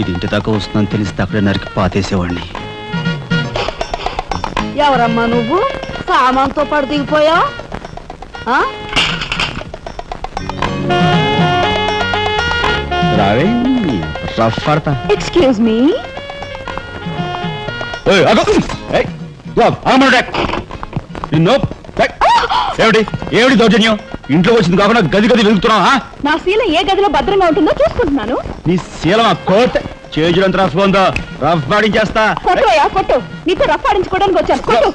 ఇది ఇంటి దాకా వస్తుందని తెలిస్తే అక్కడే నరికి పాతేసేవాడిని. ఎవరమ్మా నువ్వు? సామాన్తో పాటు దిగిపోయా? రావే రఫ్ పడతా. Excuse me. ఏమిటి దౌర్జన్యం? ఇంట్లో వచ్చింది కాకుండా గది గది వెతుకుతున్నావా? నా శీల ఏ గదిలో భద్రంగా ఉంటుందో చూసుకుంటున్నాను. నీ శీలం ఆ కోట్ చేజులంత రఫ్ ఉందో రఫ్ పాడించేస్తా. కొట్టుయా కొట్టు, నీతో రఫ్ ఆడించుకోవడానికి వచ్చాను. కొట్టు.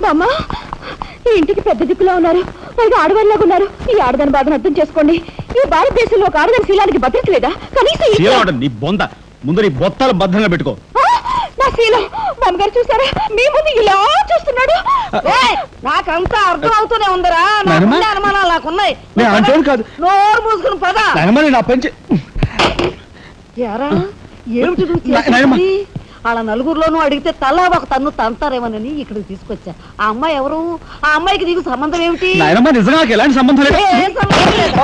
బామ్మ, ఈ ఇంటికి పెద్ద దిక్కులో ఉన్నారు, పైగా ఆడవాళ్ళలాగా ఉన్నారు. ఈ ఆడదాని బాధను అర్థం చేసుకోండి. ఈ భారతదేశంలో ఒక ఆడదాని శీలానికి భద్రత లేదా? కనీసం నీ బొంద ముందు నీ బొత్తాలు భద్రంగా పెట్టుకో. నా శీలం బామ్మగారు చూసారా? మీ ముందు ఇలా చూస్తున్నాడు. నాకంతా అర్థం అవుతూనే ఉందరా. అనుమానాలు నాకున్నాయి. నోరు మూసుకుని పదా. నా పెంచి ఏమిటి వాళ్ళ నలుగురిలోనూ అడిగితే తలా ఒక తన్ను తంతారేమోనని ఇక్కడికి తీసుకొచ్చా. ఆ అమ్మాయి ఎవరు? ఆ అమ్మాయికి నీకు సంబంధం ఏమిటి? నిజంగా ఎలాంటి సంబంధం లేదు. ఏం సంబంధం లేదు.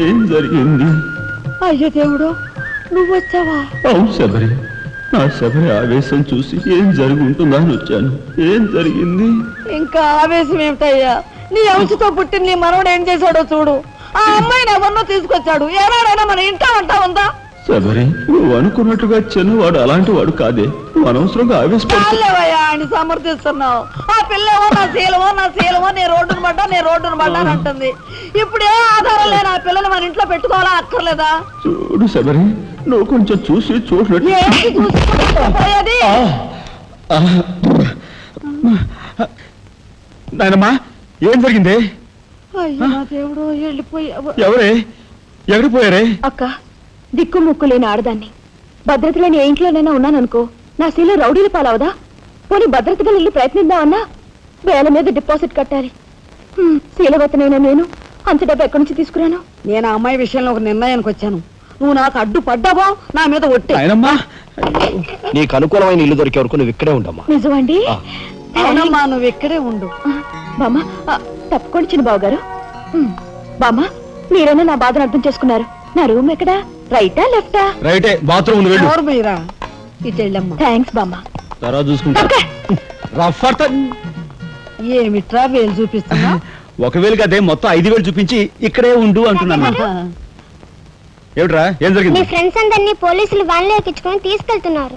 ఏం జరిగింది? అయ్యో దేవుడు, నువ్వు వచ్చావా? అవును శబరి, నా శబరి ఆవేశం చూసి ఏం జరుగుతుందా అని వచ్చాను. ఏం జరిగింది? ఇంకా ఆవేశం ఏమిటయ్యా? నీ అంశతో పుట్టిన నీ మనవడు ఏం చేశాడో చూడు. ఆ అమ్మాయిని ఎవరినో తీసుకొచ్చాడు. ఏనాడైనా మన ఇంటా అంటా ఉందా? శబరి, నువ్వు అనుకున్నట్టుగా చిన్నవాడు అలాంటి వాడు కాదే. నువ్వు అనవసరంగా ఆవేశపడలేవయ్యా అని సమర్థిస్తున్నావు. ఆ పిల్లేమో నా శీలమో నేను రోడ్డును పడ్డా అని అంటుంది. ఇప్పుడే ఆధారం లేని ఆ పిల్లని మన ఇంట్లో పెట్టుకోవాలా అక్కర్లేదా? చూడు శబరి, నువ్వు కొంచెం చూసి చూసినట్టు. నాయనమ్మా, ఏం జరిగింది? దేవుడు, వెళ్ళిపోయావు. ఎవరే? ఎక్కడికి పోయారే? అక్క, దిక్కు ముక్కు లేని ఆడదాన్ని. భద్రత లేని ఏ ఇంట్లోనైనా ఉన్నాననుకో, నా శీల రౌడీలు పాలవదా? పోనీ భద్రతగా ఇల్లు ప్రయత్నిద్దామన్నా వేల మీద డిపాజిట్ కట్టాలి. శీలవతనైనా నేను అంత డబ్బు ఎక్కడి నుంచి తీసుకురాను? నేను ఆ అమ్మాయి విషయంలో ఒక నిర్ణయానికి వచ్చాను. నువ్వు నాకు అడ్డు పడ్డావో నా మీద ఒట్టి. నీకు అనుకూలమైన ఇల్లు దొరికే వరకు నువ్వు ఇక్కడే ఉండమ్మా. నిజమండి? అవునమ్మా, నువ్వు ఇక్కడే ఉండు. బామ్మ, తప్పుకోండి చిన్న బాబు గారు. బామ్మ, మీరైనా నా బాధను అర్థం చేసుకున్నారు. నా రూమ్ ఎక్కడా? రైటా లెఫ్టా? రైటే, బాత్రూమ్ ఇటు వెళ్ళమ్మా. థ్యాంక్స్ బామ్మ. తర్వాత చూసుకుంటా. ఏమిట్రా వేలు చూపిస్తున్నా? ఒకవేళ కదే మొత్తం 5,000 చూపించి ఇక్కడే ఉండు అంటున్నాను. ఏమిట్రా, ఏం జరిగింది? మీ ఫ్రెండ్స్ అందరినీ పోలీసులు వ్యాన్లో ఎక్కించుకొని తీసుకెళ్తున్నారు.